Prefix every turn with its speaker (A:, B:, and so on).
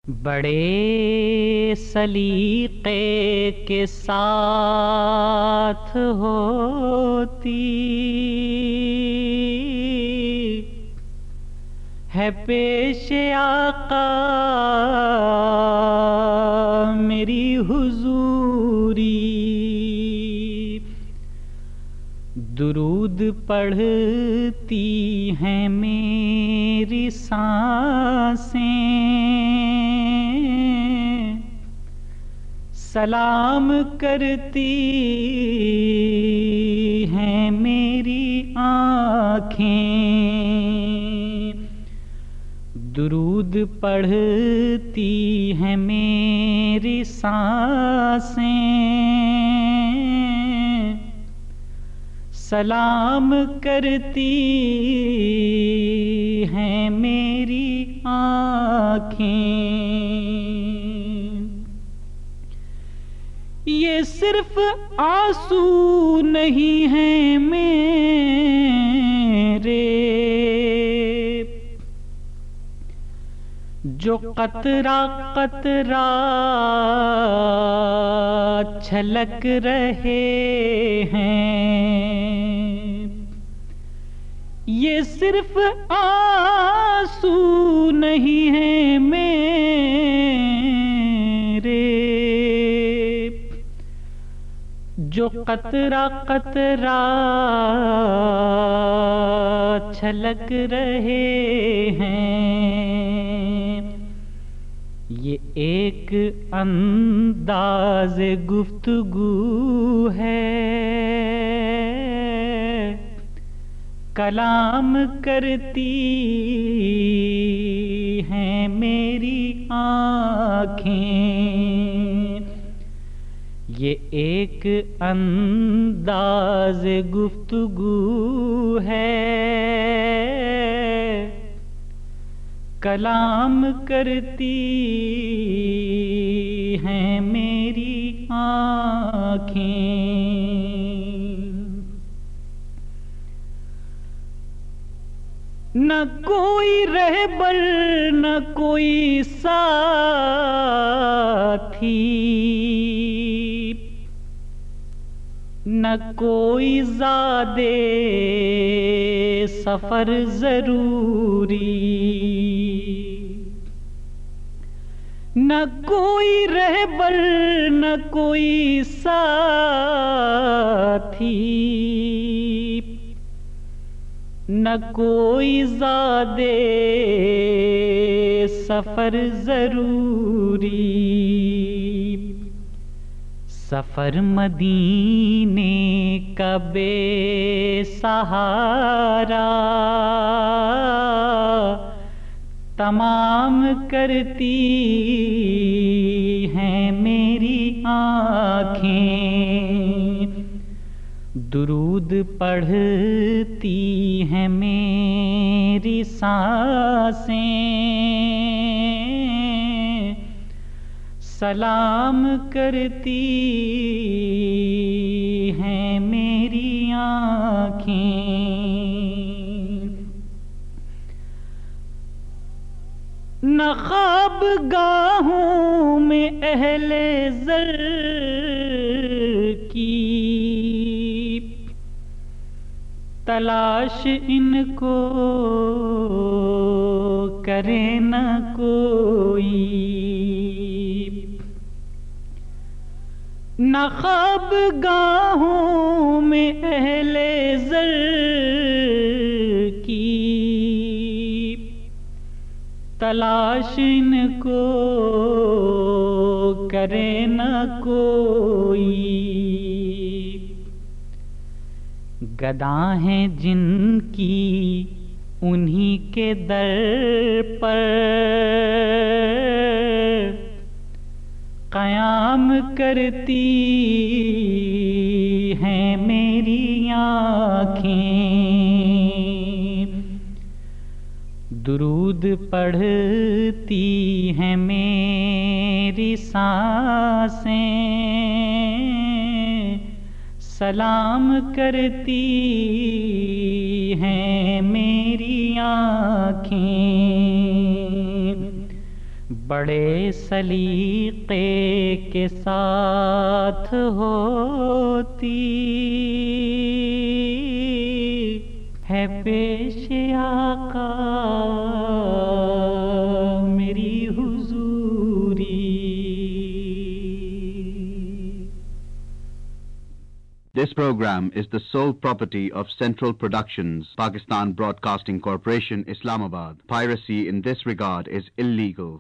A: بڑے سلیقے کے ساتھ ہوتی ہے پیش آقا میری حضوری، درود پڑھتی ہیں میری سانسیں، سلام کرتی ہیں میری آنکھیں، درود پڑھتی ہیں میری سانسیں، سلام کرتی ہیں میری آنکھیں۔ یہ صرف آنسو نہیں ہیں میرے جو قطرہ قطرہ چھلک رہے ہیں، یہ صرف آنسو نہیں ہیں میرے جو قطرہ قطرہ چھلک رہے ہیں، یہ ایک انداز گفتگو ہے، کلام کرتی ہیں میری آنکھیں، یہ ایک انداز گفتگو ہے، کلام کرتی ہیں میری آنکھیں۔ نہ کوئی رہبر نہ کوئی ساتھی، نہ کوئی زادے سفر ضروری، نہ کوئی رہبر نہ کوئی ساتھی، نہ کوئی زادے سفر ضروری، سفر مدینے کا بے سہارا تمام کرتی ہیں میری آنکھیں، درود پڑھتی ہیں میری سانسیں، سلام کرتی ہیں میری آنکھیں۔ نہ خواب گاہوں میں اہل زر کی تلاش ان کو کرے نہ کوئی، نہ خواب گاہوں میں اہل زر کی تلاش ان کو کرے نہ کوئی، گدا ہیں جن کی انہی کے در پر قیام کرتی ہیں میری آنکھیں، درود پڑھتی ہیں میری سانسیں، سلام کرتی ہیں میری آنکھیں، بڑے سلیقے کے ساتھ ہوتی ہے پیش آقا میری حضوری.
B: This program is the sole property of Central Productions, Pakistan Broadcasting Corporation, Islamabad. Piracy in this regard is illegal.